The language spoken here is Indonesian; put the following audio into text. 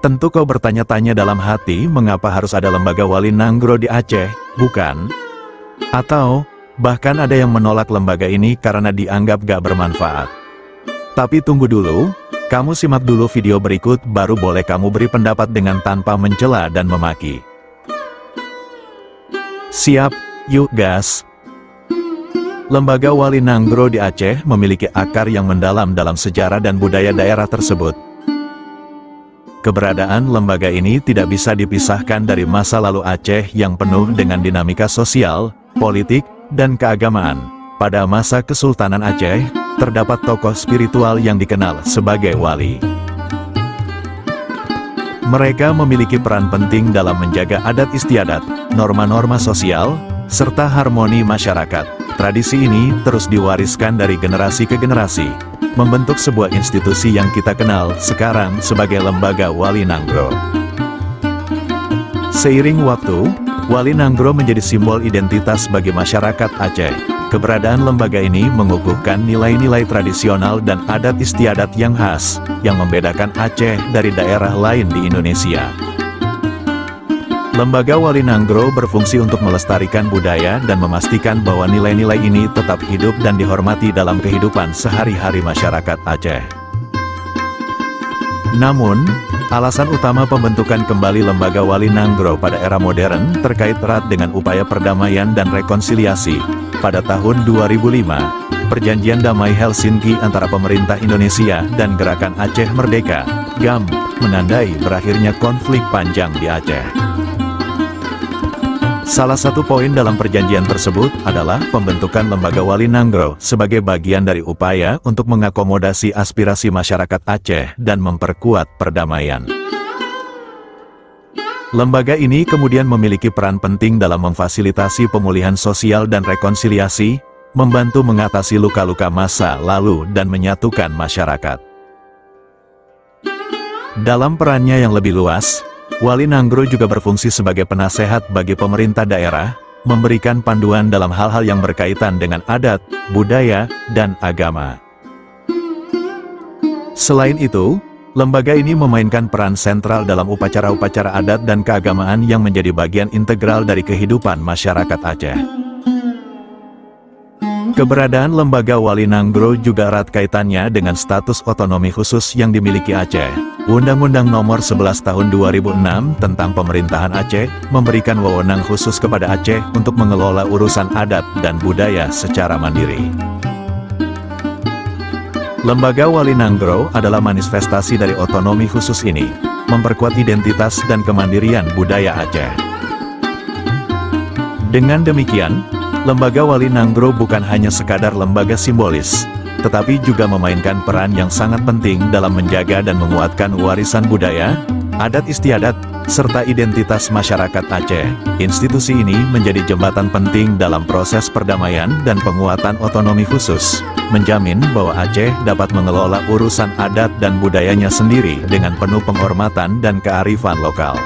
Tentu kau bertanya-tanya dalam hati mengapa harus ada lembaga Wali Nanggro di Aceh, bukan? Atau, bahkan ada yang menolak lembaga ini karena dianggap gak bermanfaat. Tapi tunggu dulu, kamu simak dulu video berikut baru boleh kamu beri pendapat dengan tanpa mencela dan memaki. Siap, yuk gas! Lembaga Wali Nanggro di Aceh memiliki akar yang mendalam dalam sejarah dan budaya daerah tersebut. Keberadaan lembaga ini tidak bisa dipisahkan dari masa lalu Aceh yang penuh dengan dinamika sosial, politik, dan keagamaan. Pada masa Kesultanan Aceh, terdapat tokoh spiritual yang dikenal sebagai wali. Mereka memiliki peran penting dalam menjaga adat istiadat, norma-norma sosial, serta harmoni masyarakat. Tradisi ini terus diwariskan dari generasi ke generasi, membentuk sebuah institusi yang kita kenal sekarang sebagai Lembaga Wali Nanggro. Seiring waktu, Wali Nanggro menjadi simbol identitas bagi masyarakat Aceh. Keberadaan lembaga ini mengukuhkan nilai-nilai tradisional dan adat istiadat yang khas, yang membedakan Aceh dari daerah lain di Indonesia. Lembaga Wali Nanggro berfungsi untuk melestarikan budaya dan memastikan bahwa nilai-nilai ini tetap hidup dan dihormati dalam kehidupan sehari-hari masyarakat Aceh. Namun, alasan utama pembentukan kembali Lembaga Wali Nanggro pada era modern terkait erat dengan upaya perdamaian dan rekonsiliasi. Pada tahun 2005, Perjanjian Damai Helsinki antara pemerintah Indonesia dan Gerakan Aceh Merdeka, GAM, menandai berakhirnya konflik panjang di Aceh. Salah satu poin dalam perjanjian tersebut adalah pembentukan Lembaga Wali Nanggro sebagai bagian dari upaya untuk mengakomodasi aspirasi masyarakat Aceh dan memperkuat perdamaian. Lembaga ini kemudian memiliki peran penting dalam memfasilitasi pemulihan sosial dan rekonsiliasi, membantu mengatasi luka-luka masa lalu dan menyatukan masyarakat. Dalam perannya yang lebih luas, Wali Nanggro juga berfungsi sebagai penasehat bagi pemerintah daerah, memberikan panduan dalam hal-hal yang berkaitan dengan adat, budaya, dan agama. Selain itu, lembaga ini memainkan peran sentral dalam upacara-upacara adat dan keagamaan yang menjadi bagian integral dari kehidupan masyarakat Aceh. Keberadaan Lembaga Wali Nanggro juga erat kaitannya dengan status otonomi khusus yang dimiliki Aceh. Undang-Undang Nomor 11 Tahun 2006 tentang Pemerintahan Aceh memberikan wewenang khusus kepada Aceh untuk mengelola urusan adat dan budaya secara mandiri. Lembaga Wali Nanggro adalah manifestasi dari otonomi khusus ini, memperkuat identitas dan kemandirian budaya Aceh. Dengan demikian, Lembaga Wali Nanggro bukan hanya sekadar lembaga simbolis, tetapi juga memainkan peran yang sangat penting dalam menjaga dan menguatkan warisan budaya, adat istiadat, serta identitas masyarakat Aceh. Institusi ini menjadi jembatan penting dalam proses perdamaian dan penguatan otonomi khusus, menjamin bahwa Aceh dapat mengelola urusan adat dan budayanya sendiri dengan penuh penghormatan dan kearifan lokal.